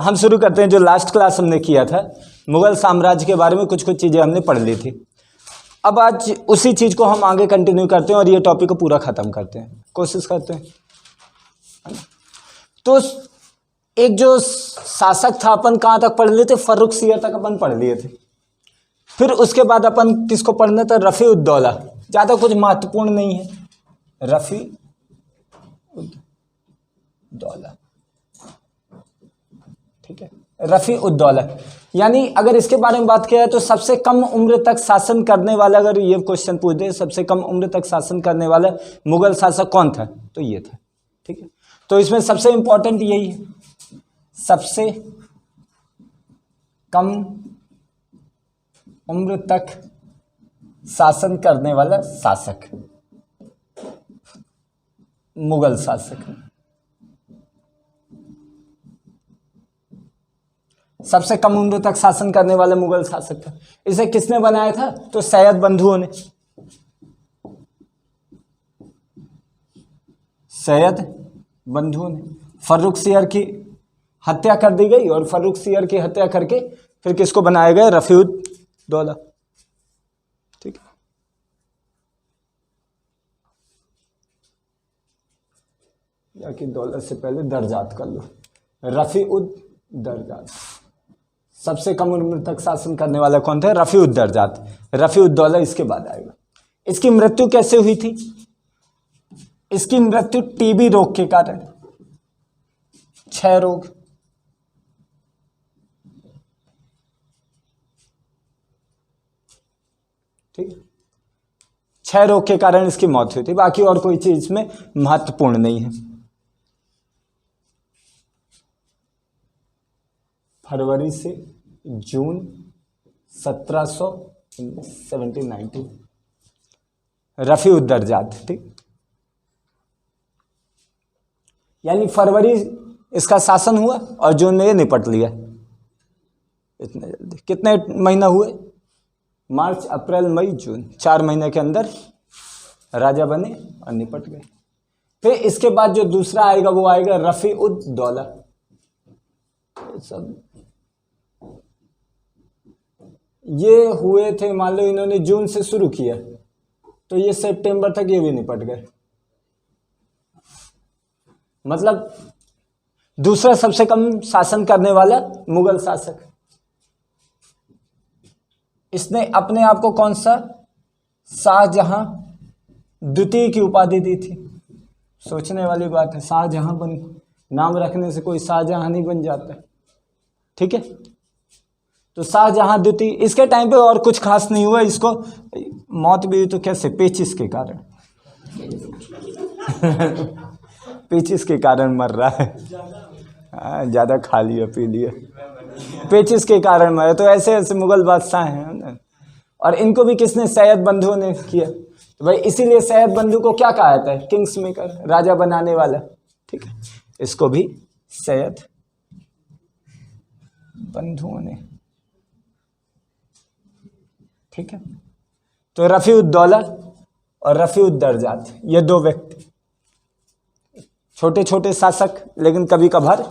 हम शुरू करते हैं जो लास्ट क्लास हमने किया था, मुगल साम्राज्य के बारे में कुछ कुछ चीज़ें हमने पढ़ ली थी। अब आज उसी चीज़ को हम आगे कंटिन्यू करते हैं और ये टॉपिक को पूरा ख़त्म करते हैं, कोशिश करते हैं। तो एक जो शासक था अपन कहाँ तक पढ़ लिए थे, फर्रुखसियर तक अपन पढ़ लिए थे। फिर उसके बाद अपन किसको पढ़ना था, रफ़ी-उद-दौला। ज़्यादा कुछ महत्वपूर्ण नहीं है, रफ़ी-उद-दौला, ठीक है। रफ़ी-उद-दौला यानी अगर इसके बारे में बात किया जाए तो सबसे कम उम्र तक शासन करने वाला, अगर ये क्वेश्चन पूछ दे सबसे कम उम्र तक शासन करने वाला मुगल शासक कौन था, तो ये था, ठीक है। तो इसमें सबसे इंपॉर्टेंट यही है, सबसे कम उम्र तक शासन करने वाला शासक, मुगल शासक। सबसे कम उम्र तक शासन करने वाला मुगल शासक था। इसे किसने बनाया था, तो सैयद बंधुओं ने। सैयद बंधुओं ने। फर्रुखसियर की हत्या कर दी गई और फर्रुखसियर की हत्या करके फिर किसको बनाया गया, रफ़ी-उद-दौला, ठीक है। या कि दौलत से पहले दर्जात कर लो, रफ़ी-उद-दर्जात। सबसे कम उम्र तक शासन करने वाला कौन था, रफ़ी-उद-दर्जात। रफ़ी-उद-दौला इसके बाद आएगा। इसकी मृत्यु कैसे हुई थी, इसकी मृत्यु टीबी रोग के कारण, क्षय रोग, ठीक है, क्षय रोग के कारण इसकी मौत हुई थी। बाकी और कोई चीज इसमें महत्वपूर्ण नहीं है। फरवरी से जून 1719 रफ़ी-उद-दर्जात, ठीक। यानी फरवरी इसका शासन हुआ और जून में ये निपट लिया। इतने जल्दी कितने महीना हुए, मार्च, अप्रैल, मई, जून, 4 महीने के अंदर राजा बने और निपट गए। फिर इसके बाद जो दूसरा आएगा वो आएगा रफ़ी-उद-दौला। सब ये हुए थे, मान लो इन्होंने जून से शुरू किया तो ये सितंबर तक ये भी निपट गए। मतलब दूसरा सबसे कम शासन करने वाला मुगल शासक। इसने अपने आप को कौन सा, शाहजहां द्वितीय की उपाधि दी थी। सोचने वाली बात है, शाहजहां बन नाम रखने से कोई शाहजहां नहीं बन जाता, ठीक है। तो शाहजहां द्वितीय, इसके टाइम पे और कुछ खास नहीं हुआ। इसको मौत भी हुई तो कैसे, पेचिस के कारण पेचिस के कारण मर रहा है, ज़्यादा खा लिया पी लिया, पेचिस के कारण मरे। तो ऐसे ऐसे मुगल बादशाह हैं और इनको भी किसने, सैयद बंधुओं ने किया। तो भाई इसीलिए सैयद बंधु को क्या कहा जाता है, किंग्स मेकर, राजा बनाने वाला, ठीक है। इसको भी सैयद बंधुओं ने, ठीक है। तो रफ़ी-उद-दौला और रफ़ी-उद-दर्जात, ये दो व्यक्ति, छोटे छोटे शासक, लेकिन कभी कभार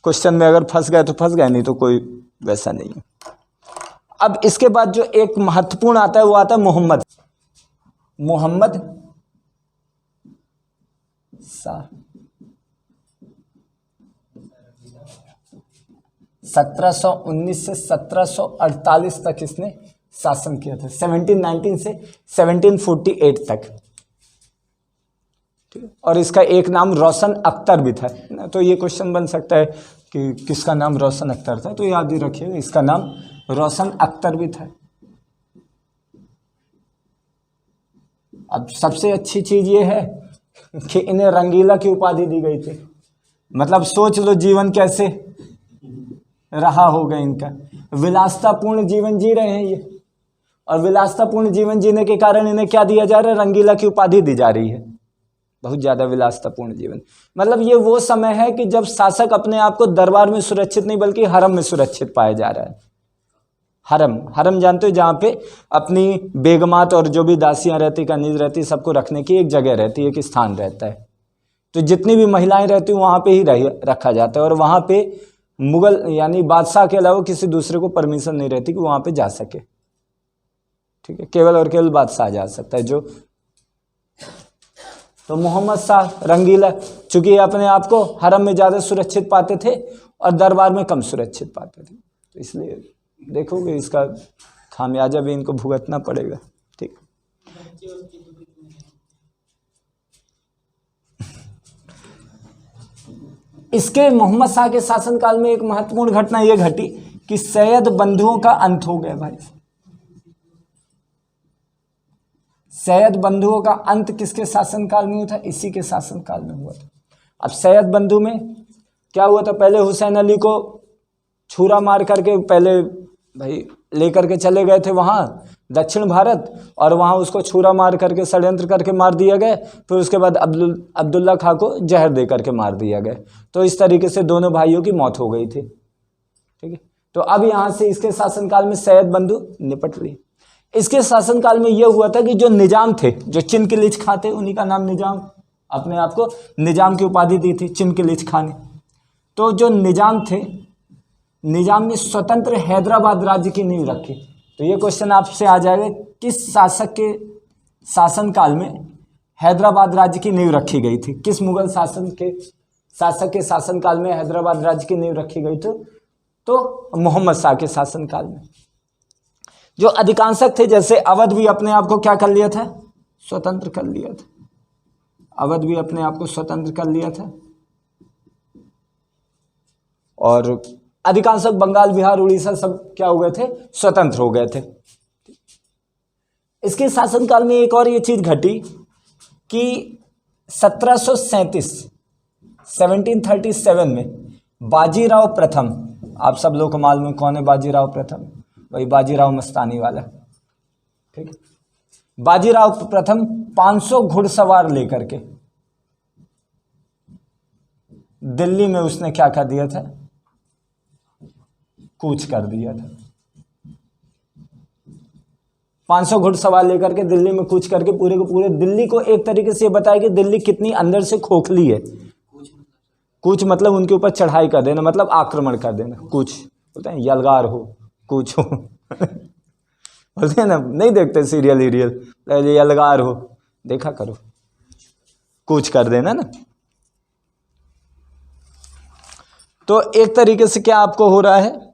क्वेश्चन में अगर फंस गए तो फंस गए, नहीं तो कोई वैसा नहीं है। अब इसके बाद जो एक महत्वपूर्ण आता है वो आता है मोहम्मद शाह। 1719 से 1748 तक इसने शासन किया था, 1719 से 1748 तक, ठीक है। और इसका एक नाम रोशन अख्तर भी था ना। तो ये क्वेश्चन बन सकता है कि किसका नाम रोशन अख्तर था, तो याद ही रखिएगा इसका नाम रोशन अख्तर भी था। अब सबसे अच्छी चीज ये है कि इन्हें रंगीला की उपाधि दी गई थी। मतलब सोच लो जीवन कैसे रहा होगा इनका, विलासतापूर्ण जीवन जी रहे हैं ये, और विलासतापूर्ण जीवन जीने के कारण इन्हें क्या दिया जा रहा है, रंगीला की उपाधि दी जा रही है। बहुत ज्यादा विलासतापूर्ण जीवन, मतलब ये वो समय है कि जब शासक अपने आप को दरबार में सुरक्षित नहीं बल्कि हरम में सुरक्षित पाया जा रहा है। हरम जानते हो, जहाँ पे अपनी बेगमात और जो भी दासियां रहती, कनीज रहती, सबको रखने की एक जगह रहती है, एक स्थान रहता है। तो जितनी भी महिलाएं रहती हैं वहाँ पे ही रखा जाता है और वहाँ पे मुगल यानी बादशाह के अलावा किसी दूसरे को परमिशन नहीं रहती कि वहां पे जा सके। ठीक है, केवल और केवल बादशाह जा सकता है जो। तो मोहम्मद शाह रंगीला, चूंकि ये अपने आप को हरम में ज्यादा सुरक्षित पाते थे और दरबार में कम सुरक्षित पाते थे, तो इसलिए देखोगे इसका खामियाजा भी इनको भुगतना पड़ेगा। ठीक, इसके मोहम्मद शाह के शासनकाल में एक महत्वपूर्ण घटना यह घटी कि सैयद बंधुओं का अंत हो गया भाई। सैयद बंधुओं का अंत किसके शासनकाल में हुआ था? इसी के शासनकाल में हुआ था। अब सैयद बंधु में क्या हुआ था? पहले हुसैन अली को छुरा मार करके पहले भाई लेकर के चले गए थे वहाँ दक्षिण भारत, और वहाँ उसको छुरा मार करके षड्यंत्र करके मार दिया गया। फिर उसके बाद अब्दुल्ला खां को जहर दे करके मार दिया गया। तो इस तरीके से दोनों भाइयों की मौत हो गई थी। ठीक है, तो अब यहाँ से इसके शासनकाल में सैयद बंधु निपट लिए। इसके शासनकाल में यह हुआ था कि जो निजाम थे, जो चिनकिलिच खां थे, उन्हीं का नाम निजाम, अपने आप को निजाम की उपाधि दी थी चिनकिलिच खां ने। तो जो निजाम थे, निजाम ने स्वतंत्र हैदराबाद राज्य की नींव रखी। तो ये क्वेश्चन आपसे आ जाएगा, किस शासक के शासनकाल में हैदराबाद राज्य की नींव रखी गई थी? किस मुगल शासक के शासनकाल में हैदराबाद राज्य की नींव रखी गई थी? तो मोहम्मद शाह के शासनकाल में। जो अधिकांशक थे, जैसे अवध भी अपने आप को क्या कर लिया था? स्वतंत्र कर लिया था। अवध भी अपने आप को स्वतंत्र कर लिया था। और अधिकांशक बंगाल, बिहार, उड़ीसा सब क्या हो गए थे? स्वतंत्र हो गए थे। इसके शासनकाल में एक और ये चीज घटी कि 1737 में बाजीराव प्रथम, आप सब लोग को मालूम है कौन है बाजीराव प्रथम? वही बाजीराव मस्तानी वाला। ठीक है, बाजीराव प्रथम 500 घुड़सवार लेकर के दिल्ली में उसने क्या कर दिया था? कूच कर दिया था। 500 घुड़सवार लेकर के दिल्ली में कूच करके पूरे को पूरे दिल्ली को एक तरीके से बताया कि दिल्ली कितनी अंदर से खोखली है। कूच मतलब उनके ऊपर चढ़ाई कर देना, मतलब आक्रमण कर देना। कूच बोलते हैं, यलगार हो, कूच हो बोलते हैं ना, नहीं देखते सीरियल यलगार हो, देखा करो, कूच कर देना ना। तो एक तरीके से क्या आपको हो रहा है?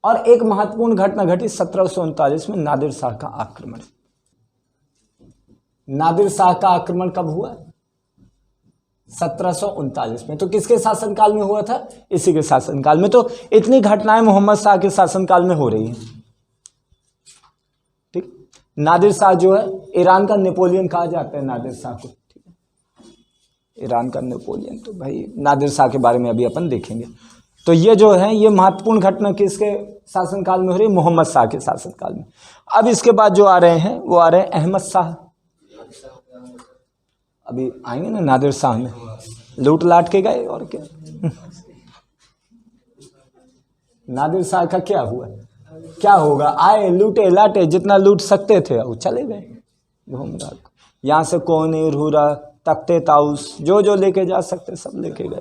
और एक महत्वपूर्ण घटना घटी 1739 में, नादिर शाह का आक्रमण। नादिर शाह का आक्रमण कब हुआ? 1739 में। तो किसके शासनकाल में हुआ था? इसी के शासनकाल में। तो इतनी घटनाएं मोहम्मद शाह के शासनकाल में हो रही हैं। ठीक, नादिर शाह जो है ईरान का नेपोलियन कहा जाता है नादिर शाह को। ठीक है, ईरान का नेपोलियन। तो भाई नादिर शाह के बारे में अभी अपन देखेंगे। तो ये जो है, ये महत्वपूर्ण घटना किसके शासनकाल में हो रही है? मोहम्मद शाह के शासनकाल में। अब इसके बाद जो आ रहे हैं वो आ रहे हैं अहमद शाह। अभी आएंगे ना नादिर शाह में, लूट लाट के गए और क्या। नादिर शाह का क्या हुआ? क्या होगा? आए, लूटे लाटे, जितना लूट सकते थे वो चले गए घूम रहा। यहाँ से कोने, रूरा, तख्ते ताउस, जो जो लेके जा सकते सब लेके गए।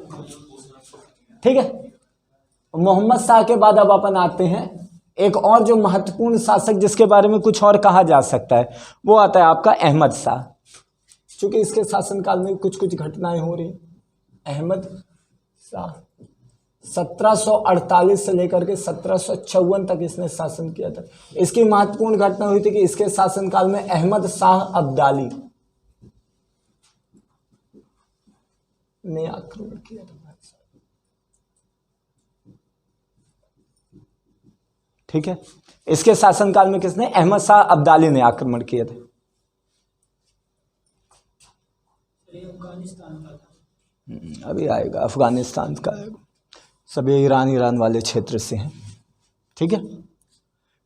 ठीक है, मोहम्मद शाह के बाद अब अपन आते हैं एक और जो महत्वपूर्ण शासक जिसके बारे में कुछ और कहा जा सकता है, वो आता है आपका अहमद शाह। चूंकि इसके शासनकाल में कुछ कुछ घटनाएं हो रही। अहमद शाह 1748 से लेकर के 1754 तक इसने शासन किया था। इसकी महत्वपूर्ण घटना हुई थी कि इसके शासनकाल में अहमद शाह अब्दाली ने आक्रमण किया था। ठीक है, इसके शासनकाल में किसने? अहमद शाह अब्दाली ने आक्रमण किया था। अभी आएगा, अफगानिस्तान का आएगा, सब ईरान वाले क्षेत्र से हैं। ठीक है,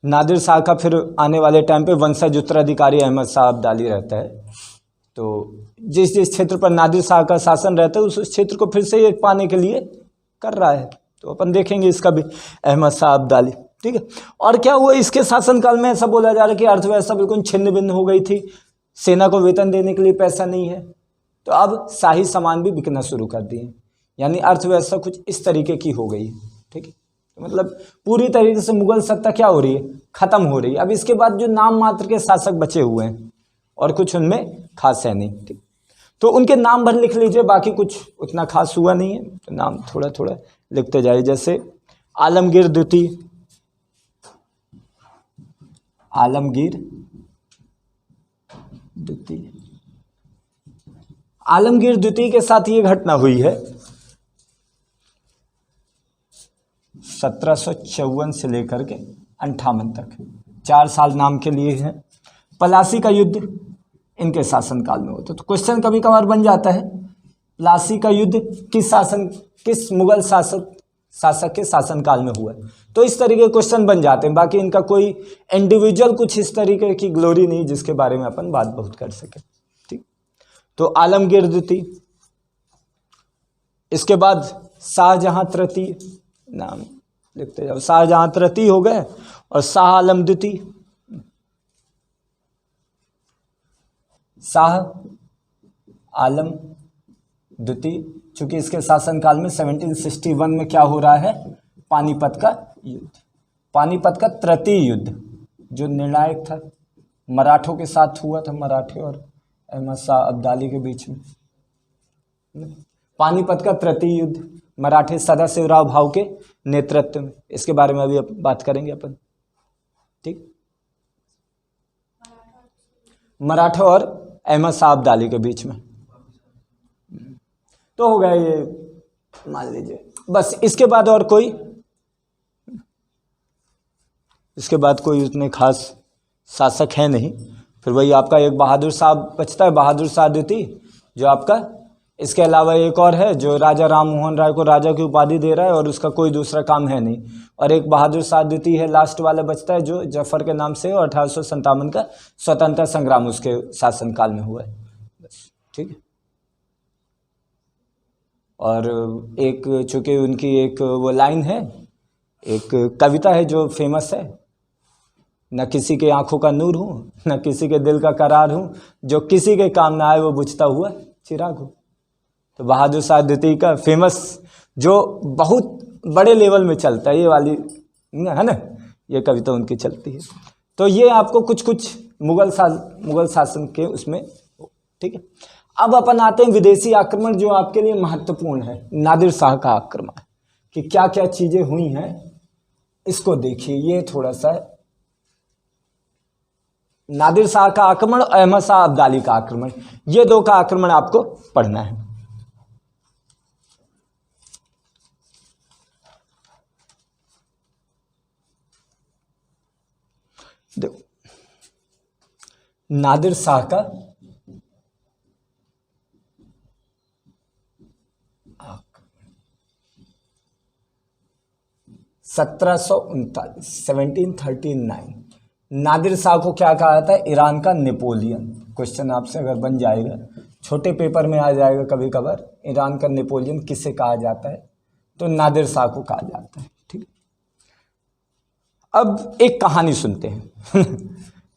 नादिर शाह का फिर आने वाले टाइम पे वंशज उत्तराधिकारी अहमद शाह अब्दाली रहता है। तो जिस जिस क्षेत्र पर नादिर शाह का शासन रहता है उस क्षेत्र को फिर से ये पाने के लिए कर रहा है। तो अपन देखेंगे इसका भी, अहमद शाह अब्दाली। ठीक है, और क्या हुआ इसके शासनकाल में? ऐसा बोला जा रहा है कि अर्थव्यवस्था बिल्कुल छिन्न भिन्न हो गई थी, सेना को वेतन देने के लिए पैसा नहीं है, तो अब शाही सामान भी बिकना शुरू कर दिए, यानी अर्थव्यवस्था कुछ इस तरीके की हो गई है। ठीक है, तो मतलब पूरी तरीके से मुगल सत्ता क्या हो रही है, खत्म हो रही है। अब इसके बाद जो नाम मात्र के शासक बचे हुए हैं और कुछ उनमें खास है नहीं। ठीक, तो उनके नाम भर लिख लीजिए, बाकी कुछ उतना खास हुआ नहीं है, तो नाम थोड़ा थोड़ा लिखते जाइए। जैसे आलमगीर द्वितीय, आलमगीर द्वितीय, आलमगीर द्वितीय के साथ ये घटना हुई है 1754 से लेकर के 58 तक, 4 साल नाम के लिए है। प्लासी का युद्ध इनके शासनकाल में होता, तो क्वेश्चन कभी कभार बन जाता है प्लासी का युद्ध किस मुगल शासक के शासनकाल में हुआ है, तो इस तरीके के क्वेश्चन बन जाते हैं। बाकी इनका कोई इंडिविजुअल कुछ इस तरीके की ग्लोरी नहीं जिसके बारे में अपन बात बहुत कर सके। ठीक, तो आलमगीर द्वितीय, इसके बाद शाहजहां तृतीय, नाम लिखते जाओ, शाहजहां तृतीय हो गए, और शाह आलम द्वितीय, शाह आलम द्वितीय, चूंकि इसके शासनकाल में 1761 में क्या हो रहा है, पानीपत का युद्ध, पानीपत का तृतीय युद्ध जो निर्णायक था, मराठों के साथ हुआ था, मराठे और अहमद शाह अब्दाली के बीच में। पानीपत का तृतीय युद्ध मराठे सदाशिवराव भाऊ के नेतृत्व में, इसके बारे में अभी बात करेंगे अपन। ठीक, मराठा और अहमद शाह अब्दाली के बीच में तो हो गया ये, मान लीजिए बस। इसके बाद और कोई, इसके बाद कोई उतने खास शासक है नहीं। फिर वही आपका एक बहादुर शाह बचता है, बहादुर शाह द्वितीय, जो आपका, इसके अलावा एक और है जो राजा राम मोहन राय को राजा की उपाधि दे रहा है और उसका कोई दूसरा काम है नहीं, और एक बहादुर शाह द्वितीय है लास्ट वाला बचता है जो जफर के नाम से, और 1857 का स्वतंत्रता संग्राम उसके शासनकाल में हुआ है बस। ठीक है, और एक चूंकि उनकी एक वो लाइन है, एक कविता है जो फेमस है, न किसी के आंखों का नूर हूँ, न किसी के दिल का करार हूँ, जो किसी के काम ना आए वो बुझता हुआ चिराग हूँ। तो बहादुर शाह द्वितीय का फेमस, जो बहुत बड़े लेवल में चलता है, ये वाली है ना, ये कविता उनकी चलती है। तो ये आपको कुछ कुछ मुगल शासन के उसमें। ठीक है, अब अपन आते हैं विदेशी आक्रमण, जो आपके लिए महत्वपूर्ण है, नादिर शाह का आक्रमण, कि क्या क्या चीजें हुई हैं, इसको देखिए। ये थोड़ा सा नादिर शाह का आक्रमण, अहमद शाह अब्दाली का आक्रमण, ये दो का आक्रमण आपको पढ़ना है। देखो, नादिर शाह का 1739 नादिर शाह को क्या कहा जाता है, ईरान का नेपोलियन। क्वेश्चन आपसे अगर बन जाएगा, छोटे पेपर में आ जाएगा कभी कभार, ईरान का नेपोलियन किसे कहा जाता है, तो नादिर शाह को कहा जाता है। ठीक, अब एक कहानी सुनते हैं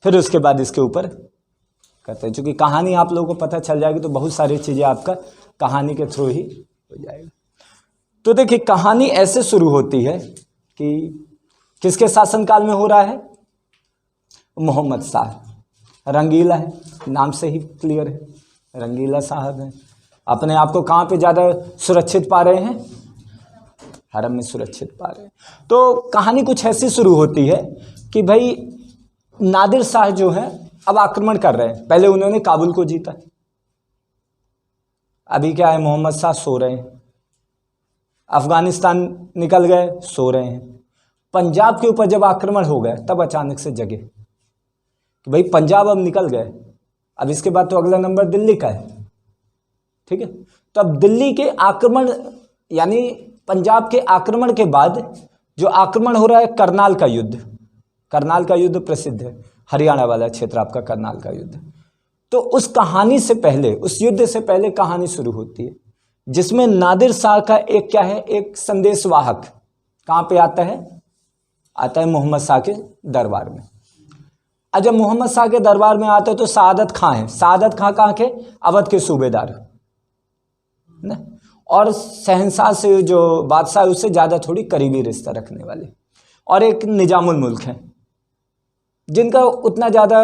फिर उसके बाद इसके ऊपर करते हैं, क्योंकि कहानी आप लोगों को पता चल जाएगी तो बहुत सारी चीजें आपका कहानी के थ्रू ही हो जाएगा। तो देखिए, कहानी ऐसे शुरू होती है कि किसके शासनकाल में हो रहा है, मोहम्मद शाह, रंगीला है, नाम से ही क्लियर है, रंगीला साहब है। अपने आप को कहाँ पे ज़्यादा सुरक्षित पा रहे हैं, हरम में सुरक्षित पा रहे हैं। तो कहानी कुछ ऐसी शुरू होती है कि भाई नादिर शाह जो है अब आक्रमण कर रहे हैं। पहले उन्होंने काबुल को जीता, अभी क्या है, मोहम्मद शाह सो रहे हैं। अफगानिस्तान निकल गए, सो रहे हैं। पंजाब के ऊपर जब आक्रमण हो गए तब अचानक से जगे कि भाई पंजाब अब निकल गए, अब इसके बाद तो अगला नंबर दिल्ली का है। ठीक है, तो अब दिल्ली के आक्रमण, यानी पंजाब के आक्रमण के बाद जो आक्रमण हो रहा है, करनाल का युद्ध, करनाल का युद्ध प्रसिद्ध है, हरियाणा वाला क्षेत्र आपका करनाल का युद्ध। तो उस कहानी से पहले, उस युद्ध से पहले कहानी शुरू होती है, जिसमें नादिर शाह का एक क्या है, एक संदेशवाहक कहाँ पे आता है, आता है मोहम्मद शाह के दरबार में। जब मोहम्मद शाह के दरबार में आता है तो सादत खां है। सादत खां कहाँ के, अवध के सूबेदार, है ना। और शहंशाह से जो बादशाह है उससे ज़्यादा थोड़ी करीबी रिश्ता रखने वाले। और एक निजामुल मुल्क है जिनका उतना ज़्यादा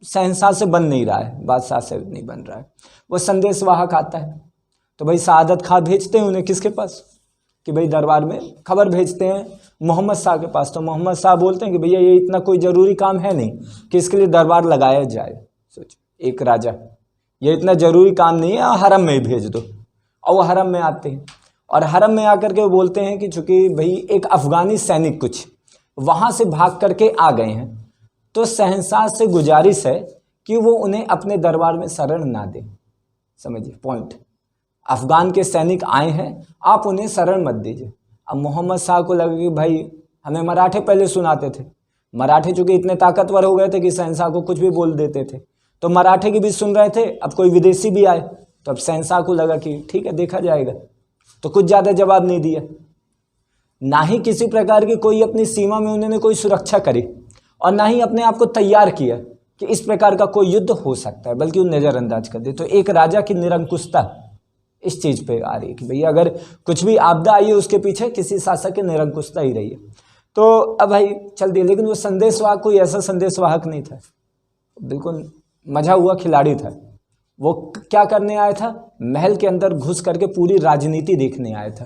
शहंशाह से बन नहीं रहा है, बादशाह से नहीं बन रहा है। वो संदेश वाहक आता है तो भाई सादत खां भेजते हैं उन्हें किसके पास, कि भाई दरबार में खबर भेजते हैं मोहम्मद शाह के पास। तो मोहम्मद शाह बोलते हैं कि भैया ये इतना कोई ज़रूरी काम है नहीं कि इसके लिए दरबार लगाया जाए। सोचो एक राजा, ये इतना ज़रूरी काम नहीं है, हरम में ही भेज दो। और वो हरम में आते हैं और हरम में आकर के वो बोलते हैं कि चूँकि भाई एक अफ़गानी सैनिक कुछ वहाँ से भाग करके आ गए हैं, तो शहंशाह से गुजारिश है कि वो उन्हें अपने दरबार में शरण ना दें। समझिए पॉइंट, अफ़गान के सैनिक आए हैं, आप उन्हें शरण मत दीजिए। अब मोहम्मद शाह को लगा कि भाई हमें मराठे पहले सुनाते थे, मराठे चूँकि इतने ताकतवर हो गए थे कि शहंशाह को कुछ भी बोल देते थे, तो मराठे की भी सुन रहे थे। अब कोई विदेशी भी आए तो अब शहंशाह को लगा कि ठीक है देखा जाएगा, तो कुछ ज़्यादा जवाब नहीं दिया। ना ही किसी प्रकार की कोई अपनी सीमा में उन्होंने कोई सुरक्षा करी और ना ही अपने आप को तैयार किया कि इस प्रकार का कोई युद्ध हो सकता है, बल्कि वो नज़रअंदाज कर दे। तो एक राजा की निरंकुशता इस चीज़ पे आ रही है कि भैया अगर कुछ भी आपदा आई है उसके पीछे किसी शासक की निरंकुशता ही रही है। तो अब भाई चल दिया, लेकिन वो संदेशवाहक कोई ऐसा संदेशवाहक नहीं था, बिल्कुल मजा हुआ खिलाड़ी था। वो क्या करने आया था, महल के अंदर घुस करके पूरी राजनीति देखने आया था,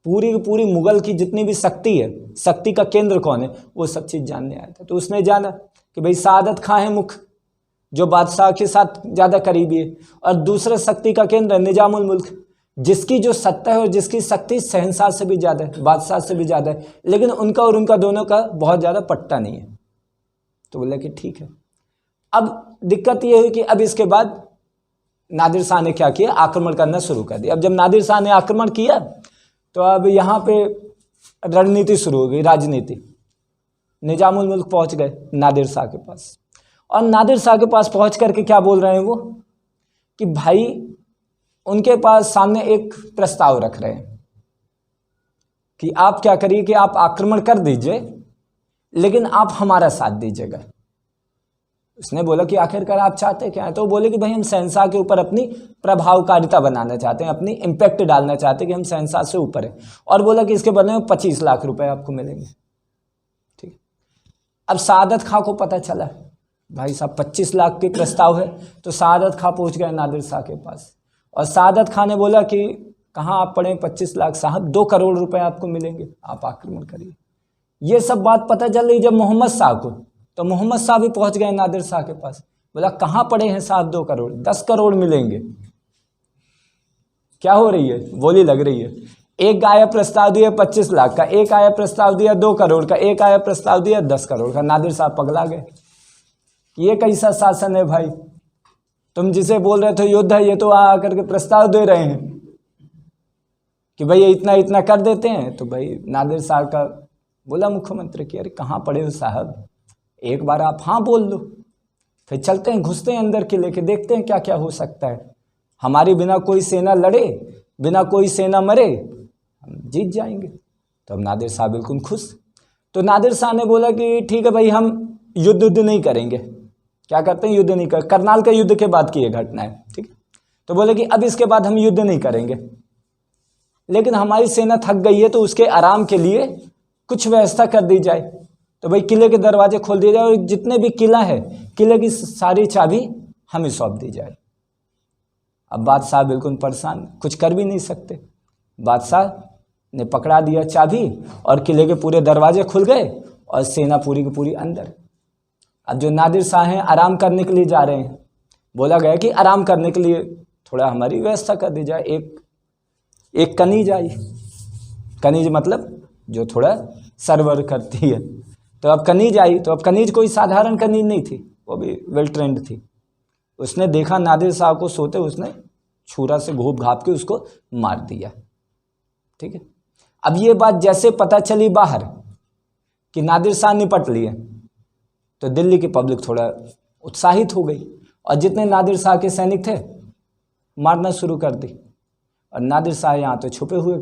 पूरी की पूरी मुगल की जितनी भी शक्ति है, शक्ति का केंद्र कौन है, वो सब चीज़ जानने आया था। तो उसने जाना कि भाई सादत खां है मुख्य, जो बादशाह के साथ ज़्यादा करीबी है, और दूसरा शक्ति का केंद्र निजामुल मुल्क, जिसकी जो सत्ता है और जिसकी शक्ति शहंशाह से भी ज़्यादा है, बादशाह से भी ज़्यादा है, लेकिन उनका और उनका दोनों का बहुत ज़्यादा पट्टा नहीं है। तो बोला कि ठीक है। अब दिक्कत ये हुई कि अब इसके बाद नादिर शाह ने क्या किया, आक्रमण करना शुरू कर दिया। अब जब नादिर शाह ने आक्रमण किया तो अब यहाँ पे रणनीति शुरू हो गई, राजनीति। निजामुल मुल्क पहुँच गए नादिर शाह के पास, और नादिर शाह के पास पहुँच करके क्या बोल रहे हैं वो, कि भाई उनके पास सामने एक प्रस्ताव रख रहे हैं कि आप क्या करिए कि आप आक्रमण कर दीजिए, लेकिन आप हमारा साथ दीजिएगा। उसने बोला कि आखिरकार आप चाहते क्या है, तो वो बोले कि भाई हम शहंशाह के ऊपर अपनी प्रभावकारिता बनाना चाहते हैं, अपनी इम्पैक्ट डालना चाहते हैं कि हम शहंशाह से ऊपर हैं। और बोला कि इसके बदले में 25 लाख रुपए आपको मिलेंगे। ठीक। अब सादत खां को पता चला भाई साहब 25 लाख के प्रस्ताव है, तो सादत खां पहुंच गए नादिर शाह के पास, और सादत खां ने बोला कि कहाँ आप पढ़े 25 लाख, साहब 2 करोड़ रुपए आपको मिलेंगे, आप आक्रमण करिए। ये सब बात पता चल रही जब मोहम्मद शाह को, तो मोहम्मद शाह भी पहुंच गए नादिर शाह के पास। बोला कहाँ पड़े हैं साहब 2 करोड़, 10 करोड़ मिलेंगे। क्या हो रही है, बोली लग रही है। एक आया प्रस्ताव दिया 25 लाख का, एक आया प्रस्ताव दिया 2 करोड़ का, एक आया प्रस्ताव दिया 10 करोड़ का। नादिर साहब पगला गए, ये कैसा शासन है भाई, तुम जिसे बोल रहे थे युद्ध है, ये तो आकर के प्रस्ताव दे रहे हैं कि भाई इतना इतना कर देते हैं। तो भाई नादिर साहब का बोला मुख्यमंत्री कि अरे कहाँ पड़े हो साहब, एक बार आप हाँ बोल दो, फिर चलते हैं घुसते हैं अंदर किले के, देखते हैं क्या क्या हो सकता है। हमारी बिना कोई सेना लड़े, बिना कोई सेना मरे, हम जीत जाएंगे। तो अब नादिर साहब बिल्कुल खुश। तो नादिर शाह ने बोला कि ठीक है भाई हम युद्ध नहीं करेंगे। क्या करते हैं, युद्ध नहीं कर, करनाल का युद्ध के बाद की ये घटना है। ठीक है, तो बोले कि अब इसके बाद हम युद्ध नहीं करेंगे, लेकिन हमारी सेना थक गई है तो उसके आराम के लिए कुछ व्यवस्था कर दी जाए। तो भाई किले के दरवाजे खोल दिए जाए और जितने भी किला है, किले की सारी चाबी हमें सौंप दी जाए। अब बादशाह बिल्कुल परेशान, कुछ कर भी नहीं सकते। बादशाह ने पकड़ा दिया चाबी और किले के पूरे दरवाजे खुल गए और सेना पूरी की पूरी अंदर। अब जो नादिर शाह हैं आराम करने के लिए जा रहे हैं, बोला गया कि आराम करने के लिए थोड़ा हमारी व्यवस्था कर दी जाए। एक कनीज आई, कनीज मतलब जो थोड़ा सर्वर करती है। तो अब कनीज आई, तो अब कनीज कोई साधारण कनीज नहीं थी, वो भी वेल ट्रेंड थी। उसने देखा नादिर शाह को सोते, उसने छुरा से घोप घाप के उसको मार दिया। ठीक है, अब ये बात जैसे पता चली बाहर कि नादिर शाह निपट लिए, तो दिल्ली की पब्लिक थोड़ा उत्साहित हो गई और जितने नादिर शाह के सैनिक थे मारना शुरू कर दी। और नादिर शाह यहाँ तो छुपे हुए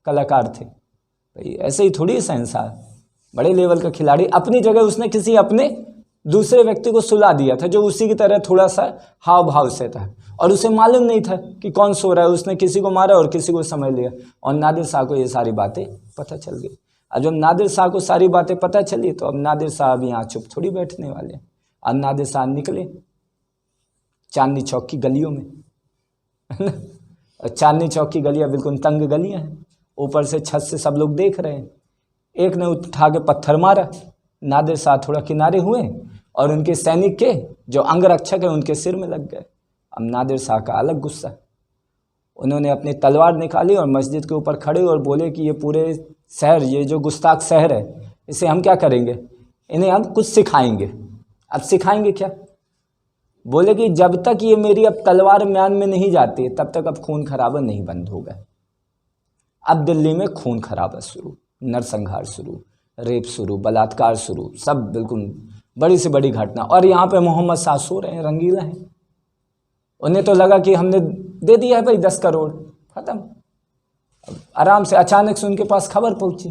कलाकार थे, भाई ऐसे ही थोड़ी शहंशाह, बड़े लेवल का खिलाड़ी। अपनी जगह उसने किसी अपने दूसरे व्यक्ति को सुला दिया था जो उसी की तरह थोड़ा सा हाव भाव से था, और उसे मालूम नहीं था कि कौन सो रहा है। उसने किसी को मारा और किसी को समझ लिया, और नादिर शाह को ये सारी बातें पता चल गई। अब जब नादिर शाह को सारी बातें पता चली तो अब नादिर शाह अब यहाँ चुप थोड़ी बैठने वाले। अब नादिर शाह निकले चांदनी चौक की गलियों में, है ना। चांदनी चौक की गलियाँ बिल्कुल तंग गलियाँ हैं, ऊपर से छत से सब लोग देख रहे हैं। एक ने उठा के पत्थर मारा, नादिर शाह थोड़ा किनारे हुए और उनके सैनिक के जो अंगरक्षक है उनके सिर में लग गए। अब नादिर शाह का अलग गुस्सा, उन्होंने अपनी तलवार निकाली और मस्जिद के ऊपर खड़े और बोले कि ये पूरे शहर, ये जो गुस्ताख शहर है, इसे हम क्या करेंगे, इन्हें हम कुछ सिखाएंगे। अब सिखाएंगे क्या? बोले कि जब तक ये मेरी अब तलवार म्यान में नहीं जाती तब तक अब खून खराबा नहीं बंद होगा। अब दिल्ली में खून खराबा शुरू, नरसंहार शुरू, रेप शुरू, बलात्कार शुरू, सब बिल्कुल बड़ी से बड़ी घटना। और यहाँ पे मोहम्मद शाह सो रहे हैं, रंगीला हैं। उन्हें तो लगा कि हमने दे दिया है भाई 10 करोड़, खत्म। आराम से अचानक से उनके पास खबर पहुंची।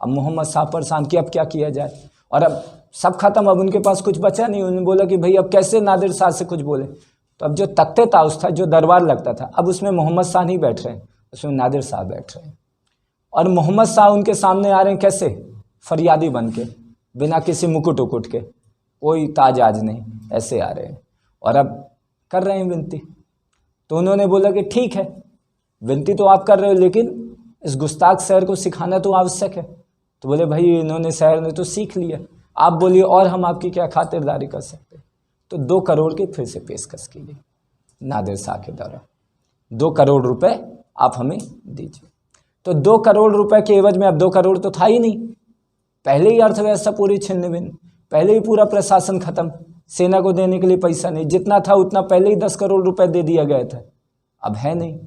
अब मोहम्मद शाह परेशान कि अब क्या किया जाए, और अब सब खत्म, अब उनके पास कुछ बचा नहीं। उन्होंने बोला कि भाई अब कैसे नादिर शाह से कुछ बोले। तो अब जो तख्ते ताउस था, जो दरबार लगता था, अब उसमें मोहम्मद शाह नहीं बैठ रहे हैं, उसमें नादिर शाह बैठ रहे हैं। और मोहम्मद शाह उनके सामने आ रहे हैं कैसे, फरियादी बन के, बिना किसी मुकुट उकुट के, कोई ताज आज नहीं, ऐसे आ रहे हैं और अब कर रहे हैं विनती। तो उन्होंने बोला कि ठीक है, विनती तो आप कर रहे हो, लेकिन इस गुस्ताख शहर को सिखाना तो आवश्यक है। तो बोले भाई इन्होंने शहर ने तो सीख लिया, आप बोलिए और हम आपकी क्या खातिरदारी कर सकते। तो 2 करोड़ की फिर से पेशकश की गई नादिर शाह के द्वारा, 2 करोड़ रुपए आप हमें दीजिए। तो 2 करोड़ रुपए के एवज में, अब 2 करोड़ तो था ही नहीं, पहले ही अर्थव्यवस्था पूरी छिन्न भिन्न, पहले ही पूरा प्रशासन खत्म, सेना को देने के लिए पैसा नहीं, जितना था उतना पहले ही 10 करोड़ रुपए दे दिया गया था, अब है नहीं।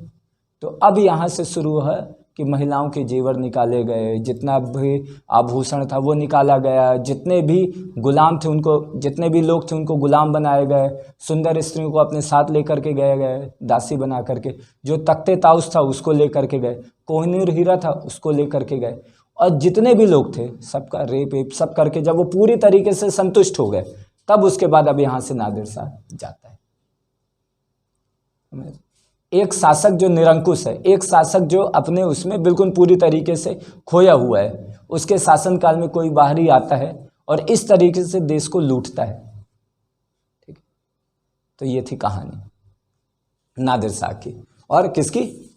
तो अब यहाँ से शुरू है कि महिलाओं के जेवर निकाले गए, जितना भी आभूषण था वो निकाला गया, जितने भी गुलाम थे उनको, जितने भी लोग थे उनको गुलाम बनाए गए, सुंदर स्त्रियों को अपने साथ लेकर के गए दासी बना करके, जो तख्ते ताउस था उसको लेकर के गए, कोहिनूर हीरा था उसको लेकर के गए, और जितने भी लोग थे सबका रेप वेप सब करके जब वो पूरी तरीके से संतुष्ट हो गए, तब उसके बाद अब यहाँ से नादिर शाह जाता है। एक शासक जो निरंकुश है, एक शासक जो अपने उसमें बिल्कुल पूरी तरीके से खोया हुआ है, उसके शासनकाल में कोई बाहरी आता है और इस तरीके से देश को लूटता है। ठीक, तो ये थी कहानी नादिर शाह की, और किसकी,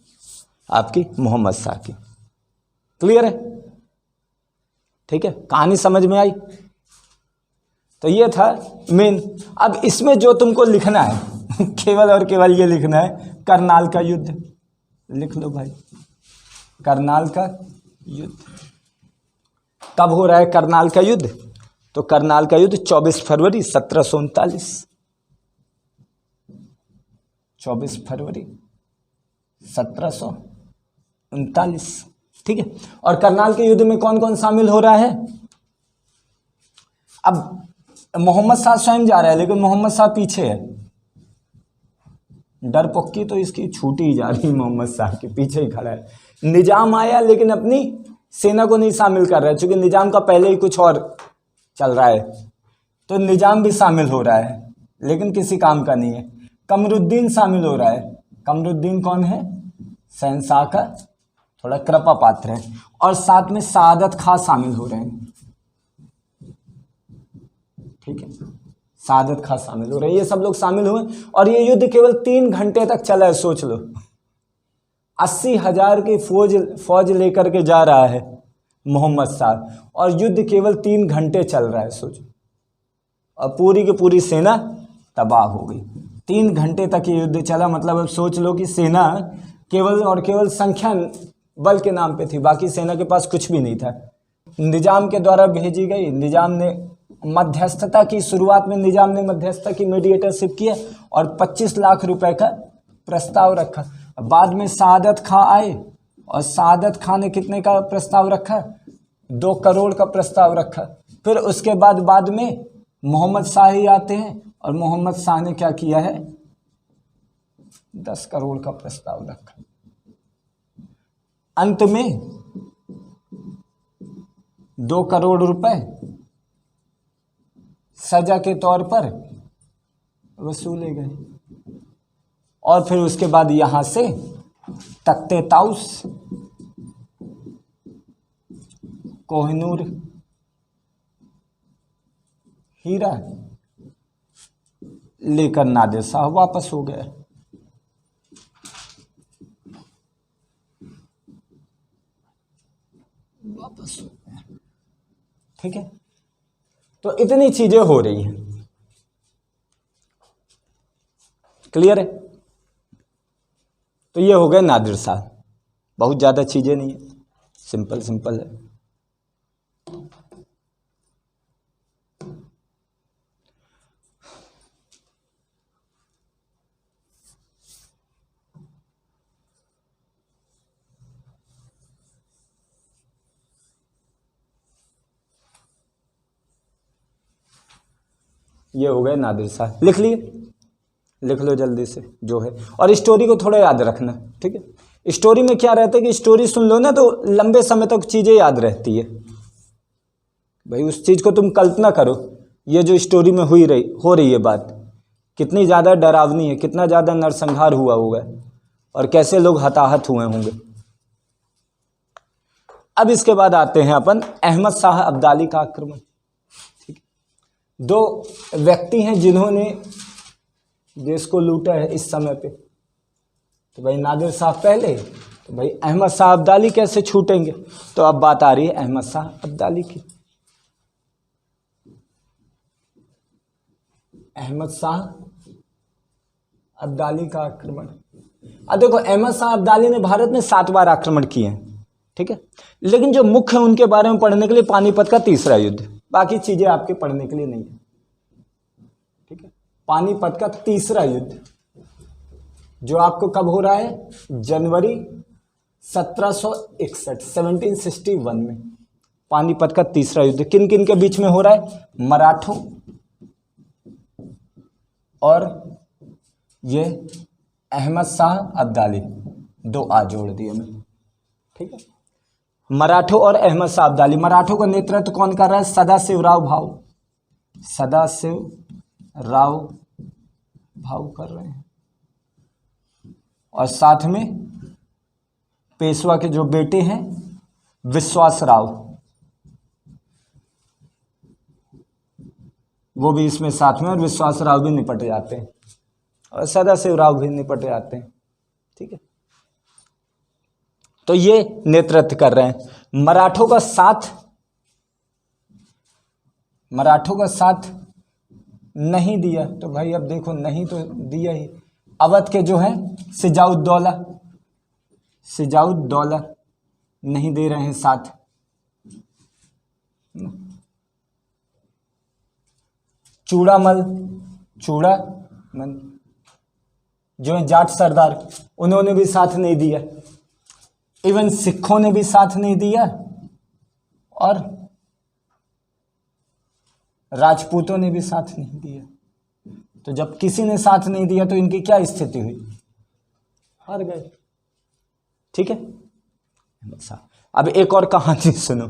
आपकी मोहम्मद शाह की। क्लियर है? ठीक है, कहानी समझ में आई? तो ये था मेन। अब इसमें जो तुमको लिखना है केवल और केवल ये लिखना है, करनाल का युद्ध लिख लो भाई। करनाल का युद्ध कब हो रहा है? करनाल का युद्ध, तो करनाल का युद्ध 24 फरवरी 1739, 24 फरवरी 1739। ठीक है, और करनाल के युद्ध में कौन कौन शामिल हो रहा है? अब मोहम्मद शाह स्वयं जा रहा है, लेकिन मोहम्मद शाह पीछे है, डरपोकी तो इसकी छूटी ही जा रही, मोहम्मद शाह के पीछे ही खड़ा है। निजाम आया लेकिन अपनी सेना को नहीं शामिल कर रहा है, क्योंकि निजाम का पहले ही कुछ और चल रहा है, तो निजाम भी शामिल हो रहा है लेकिन किसी काम का नहीं है। कमरुद्दीन शामिल हो रहा है। कमरुद्दीन कौन है? शहंशाह का थोड़ा कृपा पात्र है, और साथ में सादत खां शामिल हो रहे हैं। ठीक है, सादत खां शामिल हो रहे हैं, ये सब लोग शामिल हुए, और ये युद्ध केवल 3 घंटे तक चला है। सोच लो, 80,000 की फौज लेकर के जा रहा है मोहम्मद शाह, और युद्ध केवल 3 घंटे चल रहा है। सोचो, और पूरी की पूरी सेना तबाह हो गई। 3 घंटे तक ये युद्ध चला, मतलब अब सोच लो कि सेना केवल और केवल संख्या बल के नाम पे थी, बाकी सेना के पास कुछ भी नहीं था। निजाम के द्वारा भेजी गई, निजाम ने मध्यस्थता की, शुरुआत में निजाम ने मध्यस्थता की, मीडिएटरशिप किया और 25 लाख रुपए का प्रस्ताव रखा। बाद में सादत खां आए, और सादत खां ने कितने का प्रस्ताव रखा? 2 करोड़ का प्रस्ताव रखा। फिर उसके बाद में मोहम्मद शाह ही आते हैं, और मोहम्मद शाह ने क्या किया है? 10 करोड़ का प्रस्ताव रखा। अंत में 2 करोड़ रुपए सजा के तौर पर वसूले गए। और फिर उसके बाद यहां से तख्ते ताउस, कोहिनूर हीरा लेकर नादिर शाह वापस हो गए। वापस हो गए। ठीक है, तो इतनी चीजें हो रही हैं। क्लियर है? तो ये हो गए नादिर शाह। बहुत ज्यादा चीजें नहीं है, सिंपल सिंपल है। ये हो गए नादिर शाह। लिख लिए, लिख लो जल्दी से जो है। और स्टोरी को थोड़ा याद रखना, ठीक है। स्टोरी में क्या रहता है कि स्टोरी सुन लो ना तो लंबे समय तक चीजें याद रहती है। भाई उस चीज को तुम कल्पना करो, ये जो स्टोरी में हो रही है बात, कितनी ज्यादा डरावनी है, कितना ज्यादा नरसंहार हुआ होगा और कैसे लोग हताहत हुए होंगे। अब इसके बाद आते हैं अपन अहमद शाह अब्दाली का आक्रमण। ठीक, दो व्यक्ति हैं जिन्होंने देश को लूटा है इस समय पे। तो भाई नादिर शाह पहले, तो भाई अहमद शाह अब्दाली कैसे छूटेंगे। तो अब बात आ रही है अहमद शाह अब्दाली की। अहमद शाह अब्दाली का आक्रमण। अब देखो अहमद शाह अब्दाली ने भारत में 7 बार आक्रमण किए हैं, ठीक है। लेकिन जो मुख्य उनके बारे में पढ़ने के लिए पानीपत का तीसरा युद्ध, बाकी चीजें आपके पढ़ने के लिए नहीं है, ठीक है। पानीपत का तीसरा युद्ध जो आपको कब हो रहा है, जनवरी 1761 1761 में पानीपत का तीसरा युद्ध किन किन के बीच में हो रहा है, मराठों और ये अहमद शाह अब्दाली। 2 आ जोड़ दिए मैं, ठीक है। मराठों और अहमद शाह अब्दाली। मराठों का नेतृत्व कौन कर रहा है, सदाशिवराव भाऊ, सदाशिवराव भाऊ कर रहे हैं। और साथ में पेशवा के जो बेटे हैं विश्वासराव, वो भी इसमें साथ में, और विश्वासराव भी निपट जाते हैं और सदाशिवराव भी निपट जाते हैं, ठीक है। तो ये नेतृत्व कर रहे हैं। मराठों का साथ नहीं दिया, तो भाई अब देखो नहीं तो दिया ही। अवध के जो है सिजाउद्दौला नहीं दे रहे हैं साथ। चूड़ामल जो है जाट सरदार, उन्होंने भी साथ नहीं दिया। इवन सिखों ने भी साथ नहीं दिया और राजपूतों ने भी साथ नहीं दिया। तो जब किसी ने साथ नहीं दिया तो इनकी क्या स्थिति हुई, हार गए, ठीक है। अब एक और कहानी सुनो,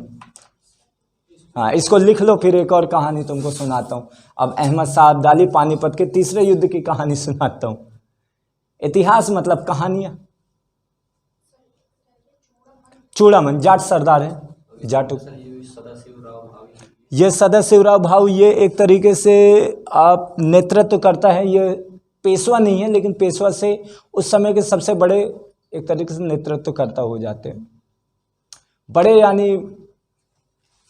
हाँ इसको लिख लो, फिर एक और कहानी तुमको सुनाता हूं। अब अहमद शाह अब्दाली पानीपत के तीसरे युद्ध की कहानी सुनाता हूं। इतिहास मतलब कहानियां। चूड़ामन जाट सरदार है, जाटू। ये सदाशिवराव भाऊ, ये एक तरीके से आप नेतृत्व करता है। ये पेशवा नहीं है, लेकिन पेशवा से उस समय के सबसे बड़े एक तरीके से नेतृत्व करता हो जाते हैं, बड़े यानी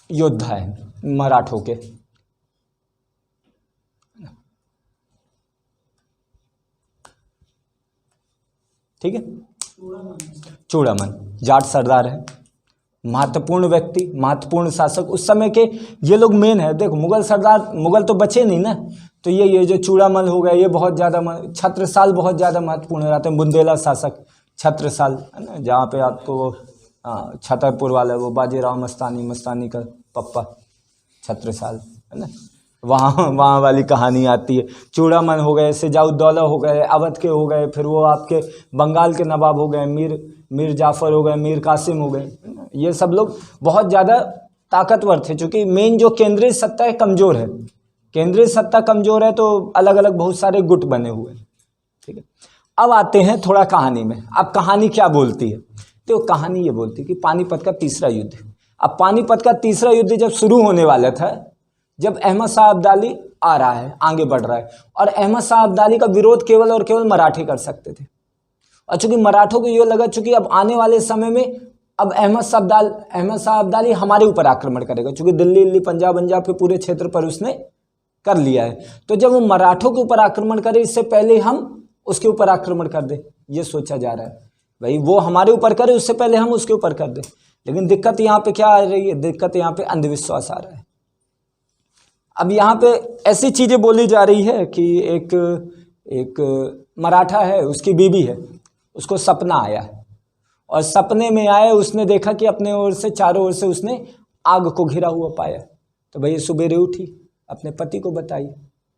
योद्धा है मराठों के। ठीक है, चूड़ामन जाट सरदार है, महत्वपूर्ण व्यक्ति, महत्वपूर्ण शासक उस समय के। ये लोग मेन है। देखो मुगल सरदार, मुगल तो बचे नहीं ना, तो ये जो चूड़ामल हो गया, ये बहुत ज़्यादा, छत्रसाल बहुत ज़्यादा महत्वपूर्ण हो जाते हैं। बुंदेला शासक छत्रसाल है ना, जहाँ पे आपको छतरपुर वाला वो बाजीराव मस्तानी का पप्पा छत्रसाल है ना, वहाँ वाली कहानी आती है। चूड़ामन हो गए, सिजाउद्दौला हो गए, अवध के हो गए, फिर वो आपके बंगाल के नवाब हो गए, मीर जाफर हो गए, मीर कासिम हो गए। ये सब लोग बहुत ज़्यादा ताकतवर थे, चूँकि मेन जो केंद्रीय सत्ता है कमज़ोर है, केंद्रीय सत्ता कमजोर है तो अलग अलग बहुत सारे गुट बने हुए हैं, ठीक है। अब आते हैं थोड़ा कहानी में। अब कहानी क्या बोलती है? तो कहानी ये बोलती है कि पानीपत का तीसरा युद्ध। अब पानीपत का तीसरा युद्ध जब शुरू होने वाला था, जब अहमद शाह अब्दाली आ रहा है, आगे बढ़ रहा है, और अहमद शाह अब्दाली का विरोध केवल और केवल मराठी कर सकते थे। और चूंकि मराठों को ये लगा चूंकि अब आने वाले समय में अब अहमद शाह अब्दाली हमारे ऊपर आक्रमण करेगा, चूंकि दिल्ली पंजाब के पूरे क्षेत्र पर उसने कर लिया है, तो जब वो मराठों के ऊपर आक्रमण करे इससे पहले हम उसके ऊपर आक्रमण कर दे, ये सोचा जा रहा है। भाई वो हमारे ऊपर करे उससे पहले हम उसके ऊपर कर दे। लेकिन दिक्कत यहाँ पे क्या आ रही है? दिक्कत यहाँ पे अंधविश्वास आ रहा है। अब यहाँ पे ऐसी चीजें बोली जा रही है कि एक मराठा है, उसकी बीवी है, उसको सपना आया है, और सपने में आया उसने देखा कि अपने ओर से चारों ओर से उसने आग को घिरा हुआ पाया। तो भाई सवेरे उठी, अपने पति को बताई,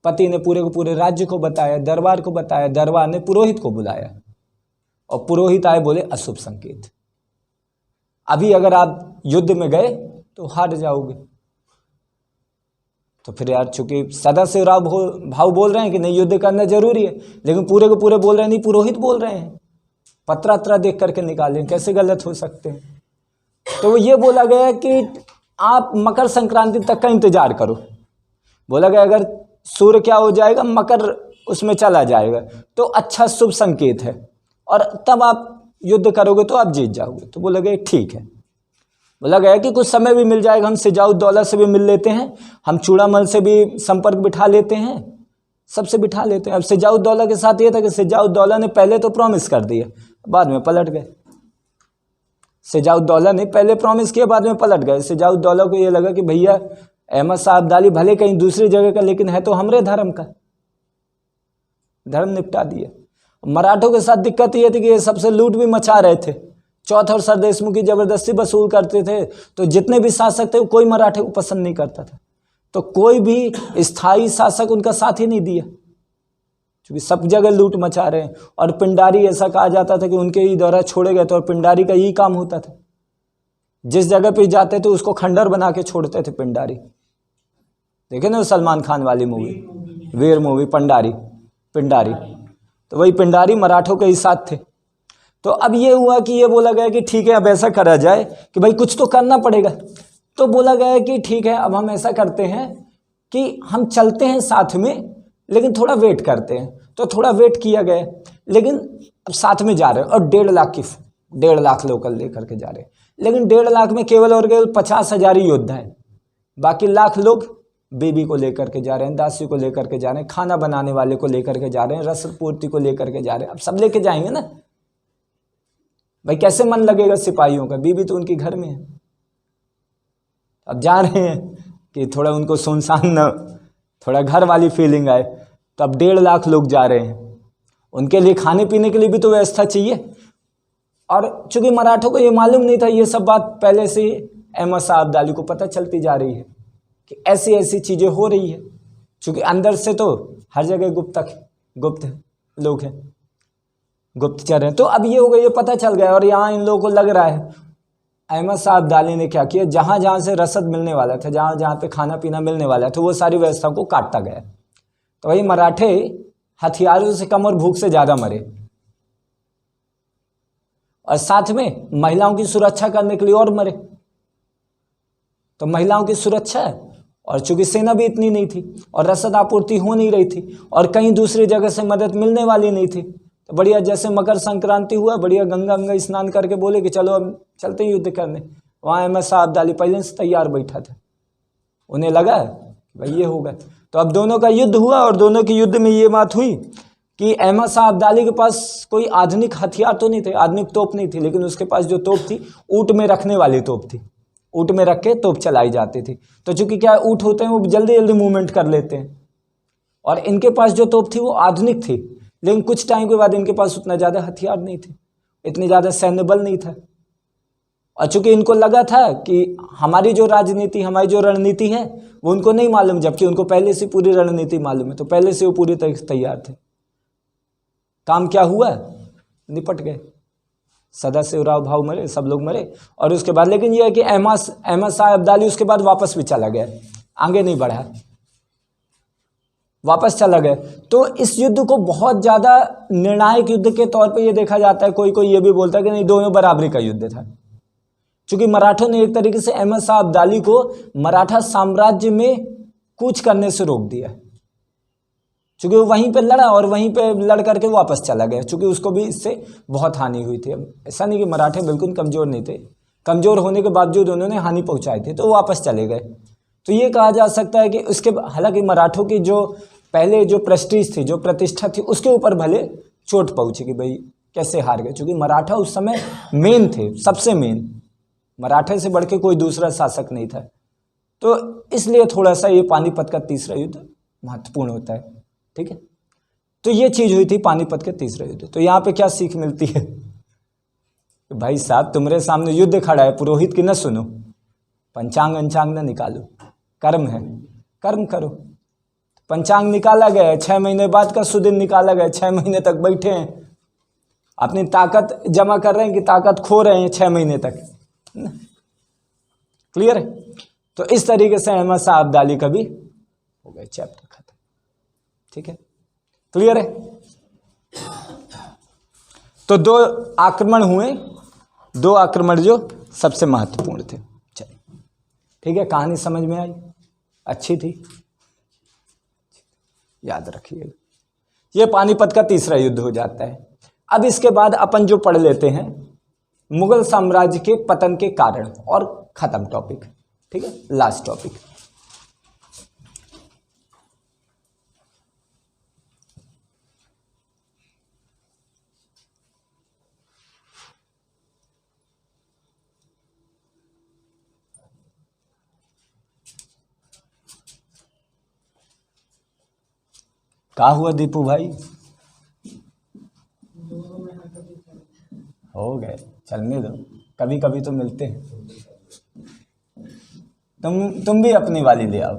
पति ने पूरे को पूरे राज्य को बताया, दरबार को बताया, दरबार ने पुरोहित को बुलाया, और पुरोहित आए, बोले अशुभ संकेत, अभी अगर आप युद्ध में गए तो हार जाओगे। तो फिर यार चूंकि सदाशिवराव भाव बोल रहे हैं कि नहीं युद्ध करना जरूरी है, लेकिन पूरे को पूरे बोल रहे हैं नहीं, पुरोहित बोल रहे हैं, पत्रा देख करके निकालें, कैसे गलत हो सकते हैं। तो ये बोला गया कि आप मकर संक्रांति तक का इंतजार करो। बोला गया अगर सूर्य क्या हो जाएगा, मकर उसमें चला जाएगा तो अच्छा शुभ संकेत है, और तब आप युद्ध करोगे तो आप जीत जाओगे। तो बोला गया ठीक है। बोला गया कि कुछ समय भी मिल जाएगा, हम सिजाउद्दौला से भी मिल लेते हैं, हम चूड़ामल से भी संपर्क बिठा लेते हैं, सबसे बिठा लेते हैं। अब सिजाउद्दौला के साथ ये था कि सिजाउद्दौला ने पहले तो प्रॉमिस कर दिया, बाद में पलट गए। सिजाउद्दौला ने पहले प्रॉमिस किया, बाद में पलट गए। सिजाउद्दौला को ये लगा कि भैया अहमद शाह अब्दाली भले कहीं दूसरी जगह का, लेकिन है तो हमरे धर्म का, धर्म निपटा दिया। मराठों के साथ दिक्कत ये थी कि ये सबसे लूट भी मचा रहे थे, चौथ और सरदेशमुख की जबरदस्ती वसूल करते थे, तो जितने भी शासक थे कोई मराठे को पसंद नहीं करता था, तो कोई भी स्थायी शासक उनका साथ ही नहीं दिया, क्योंकि सब जगह लूट मचा रहे हैं। और पिंडारी ऐसा कहा जाता था कि उनके ही द्वारा छोड़े गए थे, और पिंडारी का यही काम होता था, जिस जगह पे जाते थे उसको खंडर बना के छोड़ते थे पिंडारी। देखे ना सलमान खान वाली मूवी, वीर मूवी, पिंडारी, तो वही पिंडारी मराठों के ही साथ थे। तो अब ये हुआ कि ये बोला गया कि ठीक है अब ऐसा करा जाए कि भाई कुछ तो करना पड़ेगा। तो बोला गया कि ठीक है अब हम ऐसा करते हैं कि हम चलते हैं साथ में, लेकिन थोड़ा वेट करते हैं। तो थोड़ा वेट किया गया, लेकिन अब साथ में जा रहे हैं, और 1.5 लाख लोकल लेकर के जा रहे हैं, लेकिन 1.5 लाख में केवल और केवल 50,000 ही योद्धा हैं, बाकी लाख लोग बेबी को लेकर के जा रहे हैं, दासी को लेकर के जा रहे हैं, खाना बनाने वाले को लेकर के जा रहे हैं, रसद पूर्ति को लेकर के जा रहे हैं। अब सब लेके जाएंगे ना भाई, कैसे मन लगेगा सिपाहियों का, बीबी तो उनकी घर में है। अब जा रहे हैं कि थोड़ा उनको सुनसान न, थोड़ा घर वाली फीलिंग आए, तो अब 1.5 लाख लोग जा रहे हैं, उनके लिए खाने पीने के लिए भी तो व्यवस्था चाहिए। और चूंकि मराठों को ये मालूम नहीं था, ये सब बात पहले से अहमद शाह अब्दाली को पता चलती जा रही है कि ऐसी ऐसी चीज़ें हो रही है, चूँकि अंदर से तो हर जगह गुप्त लोग हैं, गुप्तचर हैं। तो अब ये हो गया, ये पता चल गया, और यहाँ इन लोगों को लग रहा है अहमद शाह अब्दाली ने क्या किया, जहाँ जहाँ से रसद मिलने वाला था, जहाँ जहाँ पे खाना पीना मिलने वाला था, वो सारी व्यवस्था को काटता गया। तो वही मराठे हथियारों से कम और भूख से ज़्यादा मरे, और साथ में महिलाओं की सुरक्षा करने के लिए और मरे। तो महिलाओं की सुरक्षा है, और चूंकि सेना भी इतनी नहीं थी, और रसद आपूर्ति हो नहीं रही थी, और कहीं दूसरी जगह से मदद मिलने वाली नहीं थी, तो बढ़िया जैसे मकर संक्रांति हुआ, बढ़िया गंगा स्नान करके बोले कि चलो अब चलते हैं युद्ध करने। वहाँ अहमद शाह अब्दाली पहले से तैयार बैठा था, उन्हें लगा भाई ये होगा। तो अब दोनों का युद्ध हुआ, और दोनों के युद्ध में ये बात हुई कि अहमद शाह अब्दाली के पास कोई आधुनिक हथियार तो नहीं थे, आधुनिक तोप नहीं थी, लेकिन उसके पास जो तोप थी ऊँट में रखने वाली तोप थी, ऊँट में रख के तोप चलाई जाती थी। तो चूंकि क्या ऊँट होते हैं वो जल्दी जल्दी मूवमेंट कर लेते हैं, और इनके पास जो तोप थी वो आधुनिक थी, लेकिन कुछ टाइम के बाद इनके पास उतना ज़्यादा हथियार नहीं थे, इतनी ज़्यादा सैन्य बल नहीं था। और चूंकि इनको लगा था कि हमारी जो राजनीति, हमारी जो रणनीति है वो उनको नहीं मालूम, जबकि उनको पहले से पूरी रणनीति मालूम है, तो पहले से वो पूरी तरह से तैयार थे। काम क्या हुआ, निपट गए, सदाशिवराव भाव मरे, सब लोग मरे। और उसके बाद लेकिन यह है कि अहमद शाह अब्दाली उसके बाद वापस भी चला गया, आगे नहीं बढ़ा। वापस चला गया। तो इस युद्ध को बहुत ज़्यादा निर्णायक युद्ध के तौर पे ये देखा जाता है। कोई कोई ये भी बोलता है कि नहीं, दोनों बराबरी का युद्ध था, क्योंकि मराठों ने एक तरीके से अहमद शाह अब्दाली को मराठा साम्राज्य में कूच करने से रोक दिया, क्योंकि वो वहीं पे लड़ा और वहीं पे लड़ करके वापस चला गया, क्योंकि उसको भी इससे बहुत हानि हुई थी। अब ऐसा नहीं कि मराठे बिल्कुल कमज़ोर नहीं थे, कमज़ोर होने के बावजूद उन्होंने हानि पहुंचाई थी, तो वापस चले गए। तो ये कहा जा सकता है कि उसके हालांकि मराठों की जो पहले जो प्रेस्टीज थी, जो प्रतिष्ठा थी, उसके ऊपर भले चोट पहुंची कि भाई कैसे हार गए, क्योंकि मराठा उस समय मेन थे, सबसे मेन, मराठे से बढ़ के कोई दूसरा शासक नहीं था। तो इसलिए थोड़ा सा ये पानीपत का तीसरा युद्ध महत्वपूर्ण होता है। ठीक है, तो ये चीज़ हुई थी पानीपत के तीसरा युद्ध। तो यहाँ पे क्या सीख मिलती है? भाई साहब, तुम्हारे सामने युद्ध खड़ा है, पुरोहित की न सुनो, पंचांग अंचांग न निकालो, कर्म है, कर्म करो। पंचांग निकाला गया है, 6 महीने बाद का सुदिन निकाला गया, 6 महीने तक बैठे हैं, अपनी ताकत जमा कर रहे हैं कि ताकत खो रहे हैं 6 महीने तक। क्लियर है? तो इस तरीके से अहमद शाह अब्दाली का भी हो गया चैप्टर खत्म। ठीक है, क्लियर है? तो 2 आक्रमण हुए, 2 आक्रमण जो सबसे महत्वपूर्ण थे। चलिए, ठीक है, कहानी समझ में आई? अच्छी थी, याद रखिएगा। ये पानीपत का तीसरा युद्ध हो जाता है। अब इसके बाद अपन जो पढ़ लेते हैं मुगल साम्राज्य के पतन के कारण, और खत्म टॉपिक। ठीक है, लास्ट टॉपिक। क्या हुआ दीपू भाई? हो गए, चलने दो, कभी कभी तो मिलते हैं। तुम भी अपनी वाली ले आओ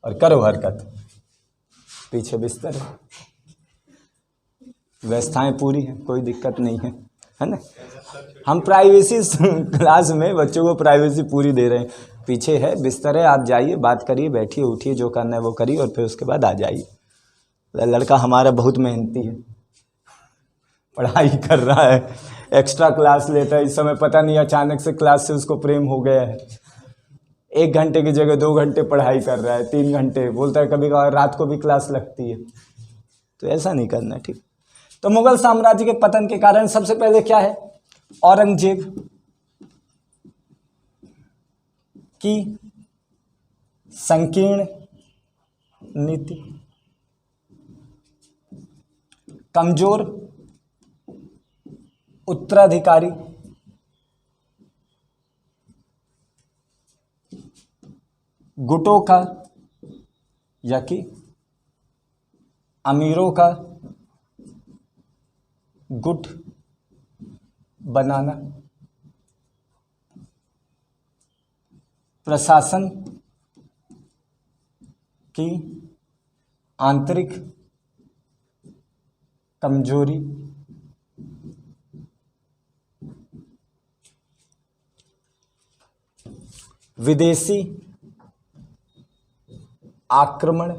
और करो हरकत। पीछे बिस्तर है, व्यवस्थाएं पूरी हैं, कोई दिक्कत नहीं है ना? हम प्राइवेसी क्लास में बच्चों को प्राइवेसी पूरी दे रहे हैं। पीछे है, बिस्तर है, आप जाइए, बात करिए, बैठिए, उठिए, जो करना है वो करिए, और फिर उसके बाद आ जाइए। लड़का हमारा बहुत मेहनती है, पढ़ाई कर रहा है, एक्स्ट्रा क्लास लेता है। इस समय पता नहीं अचानक से क्लास से उसको प्रेम हो गया है, 1 घंटे की जगह 2 घंटे पढ़ाई कर रहा है, 3 घंटे, बोलता है कभी कभार रात को भी क्लास लगती है। तो ऐसा नहीं करना, ठीक? तो मुगल साम्राज्य के पतन के कारण सबसे पहले क्या है? औरंगजेब की संकीर्ण नीति, कमजोर उत्तराधिकारी, गुटों का या कि अमीरों का गुट बनाना, प्रशासन की आंतरिक कमजोरी, विदेशी आक्रमण,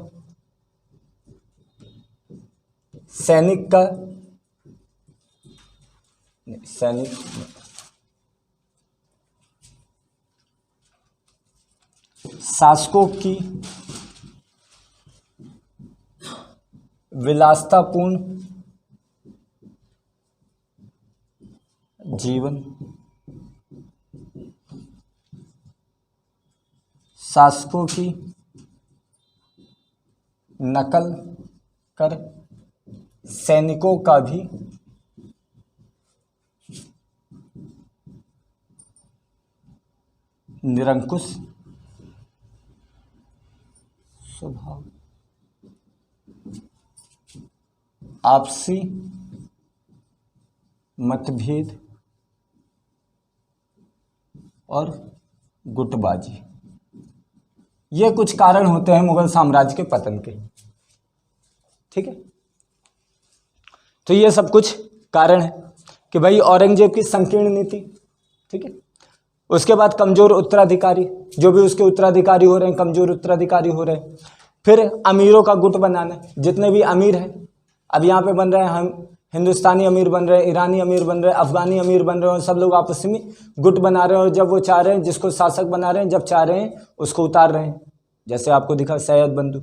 शासकों की विलासितापूर्ण जीवन, शासकों की नकल कर सैनिकों का भी निरंकुश स्वभाव, आपसी मतभेद और गुटबाजी, ये कुछ कारण होते हैं मुगल साम्राज्य के पतन के। ठीक है, तो ये सब कुछ कारण है कि भाई औरंगजेब की संकीर्ण नीति, ठीक है, उसके बाद कमज़ोर उत्तराधिकारी, जो भी उसके उत्तराधिकारी हो रहे हैं कमज़ोर उत्तराधिकारी हो रहे हैं। फिर अमीरों का गुट बनाना, जितने भी अमीर हैं, अब यहाँ पे बन रहे हैं, हम हिंदुस्तानी अमीर बन रहे हैं, ईरानी अमीर बन रहे हैं, अफगानी अमीर बन रहे हैं, सब लोग आपस में गुट बना रहे हैं। और जब वो चाह रहे हैं जिसको शासक बना रहे हैं, जब चाह रहे हैं उसको उतार रहे हैं। जैसे आपको दिखा सैयद बंधु,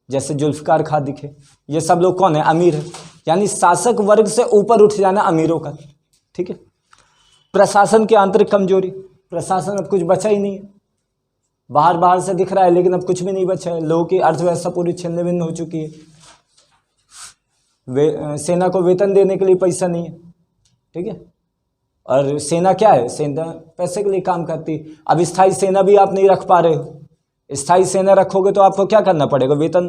जैसे जुल्फ़िकार खां दिखे, ये सब लोग कौन है? अमीर है। यानी शासक वर्ग से ऊपर उठ जाना अमीरों का, ठीक है। प्रशासन की आंतरिक कमजोरी, प्रशासन अब कुछ बचा ही नहीं है, बाहर से दिख रहा है लेकिन अब कुछ भी नहीं बचा है। लोगों की अर्थव्यवस्था पूरी छिन्न भिन्न हो चुकी है। सेना को वेतन देने के लिए पैसा नहीं है, ठीक है। और सेना क्या है? सेना पैसे के लिए काम करती है। अब स्थायी सेना भी आप नहीं रख पा रहे हो। स्थायी सेना रखोगे तो आपको क्या करना पड़ेगा? वेतन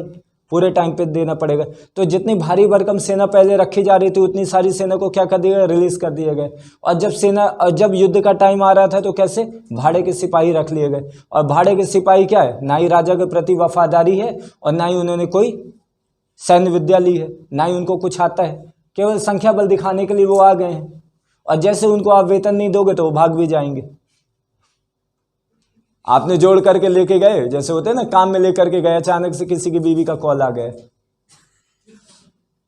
पूरे टाइम पे देना पड़ेगा। तो जितनी भारी भरकम सेना पहले रखी जा रही थी, उतनी सारी सेना को क्या कर दिया गया? रिलीज कर दिया गया। और जब युद्ध का टाइम आ रहा था तो कैसे? भाड़े के सिपाही रख लिए गए। और भाड़े के सिपाही क्या है? ना ही राजा के प्रति वफादारी है और ना ही उन्होंने कोई सैन्य विद्या ली है, ना ही उनको कुछ आता है। केवल संख्या बल दिखाने के लिए वो आ गए हैं। और जैसे उनको आप वेतन नहीं दोगे तो वो भाग भी जाएंगे। आपने जोड़ करके लेके गए, जैसे होते हैं ना, काम में लेकर के गए, अचानक से किसी की बीवी का कॉल आ गया,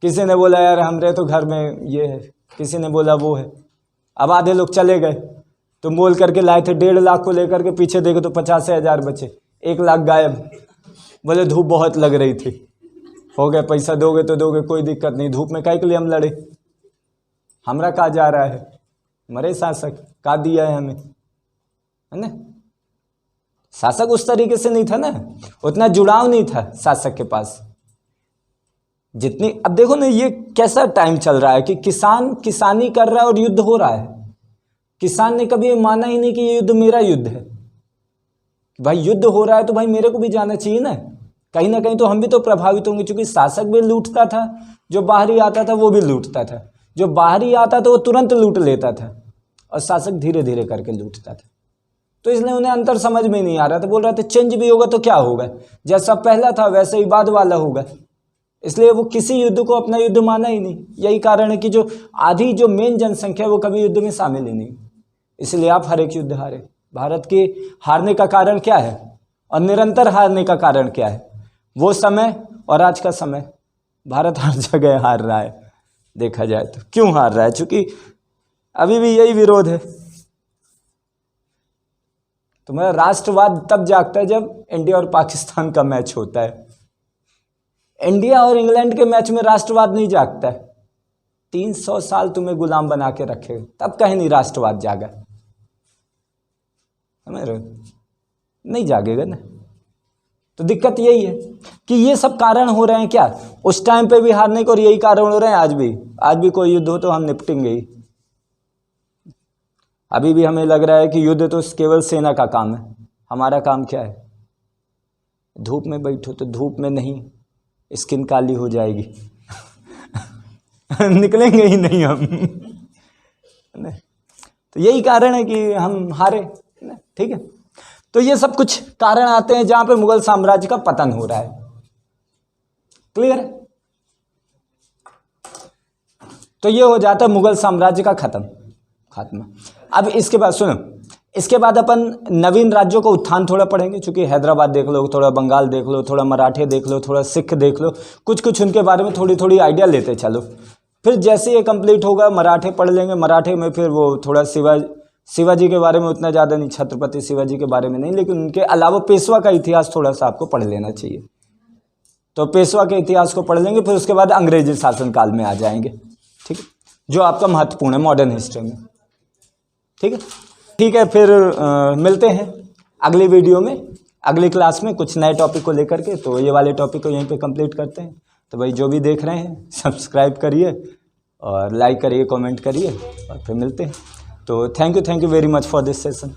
किसी ने बोला यार हम रहे तो घर में ये है, किसी ने बोला वो है। अब आधे लोग चले गए, तुम बोल करके लाए थे 1.5 लाख को लेकर के, पीछे देखो तो 50,000 बचे, 1 लाख गायब। बोले धूप बहुत लग रही थी। हो गया, पैसा दोगे तो दोगे, कोई दिक्कत नहीं, धूप में काहे के लिए हम लड़े? हमरा कहा जा रहा है? मरे शासक का दिया है हमें, है ना। शासक उस तरीके से नहीं था ना, उतना जुड़ाव नहीं था शासक के पास जितनी। अब देखो ना, ये कैसा टाइम चल रहा है कि किसान किसानी कर रहा है और युद्ध हो रहा है। किसान ने कभी माना ही नहीं कि ये युद्ध मेरा युद्ध है। भाई युद्ध हो रहा है तो भाई मेरे को भी जाना चाहिए ना कहीं तो हम भी तो प्रभावित होंगे। क्योंकि शासक भी लूटता था, जो बाहरी आता था वो भी लूटता था। जो बाहरी आता था वो तुरंत लूट लेता था और शासक धीरे धीरे करके लूटता था। तो इसलिए उन्हें अंतर समझ में नहीं आ रहा था। बोल रहे थे चेंज भी होगा तो क्या होगा, जैसा पहला था वैसे ही बाद वाला होगा। इसलिए वो किसी युद्ध को अपना युद्ध माना ही नहीं। यही कारण है कि जो मेन जनसंख्या है वो कभी युद्ध में शामिल ही नहीं। इसलिए आप हर एक युद्ध हारे। भारत के हारने का कारण क्या है और निरंतर हारने का कारण क्या है? वो समय और आज का समय, भारत हर जगह हार रहा है। देखा जाए तो क्यों हार रहा है? क्योंकि अभी भी यही विरोध है। तुम्हारा राष्ट्रवाद तब जागता है जब इंडिया और पाकिस्तान का मैच होता है। इंडिया और इंग्लैंड के मैच में राष्ट्रवाद नहीं जागता है। 300 साल तुम्हें गुलाम बना के रखे, तब कहीं नहीं राष्ट्रवाद जागा। समझ रहे हो? नहीं जागेगा ना। तो दिक्कत यही है कि ये सब कारण हो रहे हैं क्या उस टाइम पे भी हारने को, और यही कारण हो रहे हैं आज भी कोई युद्ध हो तो हम निपटेंगे ही। अभी भी हमें लग रहा है कि युद्ध तो केवल सेना का काम है। हमारा काम क्या है? धूप में बैठो तो धूप में नहीं, स्किन काली हो जाएगी निकलेंगे ही नहीं हम तो यही कारण है कि हम हारे, ठीक है। तो ये सब कुछ कारण आते हैं जहां पे मुगल साम्राज्य का पतन हो रहा है। क्लियर है? तो ये हो जाता है मुगल साम्राज्य का खात्मा। अब इसके बाद सुनो, इसके बाद अपन नवीन राज्यों का उत्थान थोड़ा पढ़ेंगे। चूंकि हैदराबाद देख लो, थोड़ा बंगाल देख लो, थोड़ा मराठे देख लो, थोड़ा सिख देख लो, कुछ उनके बारे में थोड़ी थोड़ी आइडिया लेते चलो। फिर जैसे ये कंप्लीट होगा मराठे पढ़ लेंगे। मराठे में फिर वो थोड़ा शिवाजी के बारे में उतना ज़्यादा नहीं, छत्रपति शिवाजी के बारे में नहीं, लेकिन उनके अलावा पेशवा का इतिहास थोड़ा सा आपको पढ़ लेना चाहिए। तो पेशवा के इतिहास को पढ़ लेंगे। फिर उसके बाद अंग्रेजी शासनकाल में आ जाएंगे, ठीक है, जो आपका महत्वपूर्ण है मॉडर्न हिस्ट्री में। ठीक है। फिर मिलते हैं अगली वीडियो में, अगली क्लास में कुछ नए टॉपिक को लेकर के। तो ये वाले टॉपिक को यहीं पे कंप्लीट करते हैं। तो भाई जो भी देख रहे हैं सब्सक्राइब करिए और लाइक करिए, कमेंट करिए और फिर मिलते हैं। तो thank you very much for this session.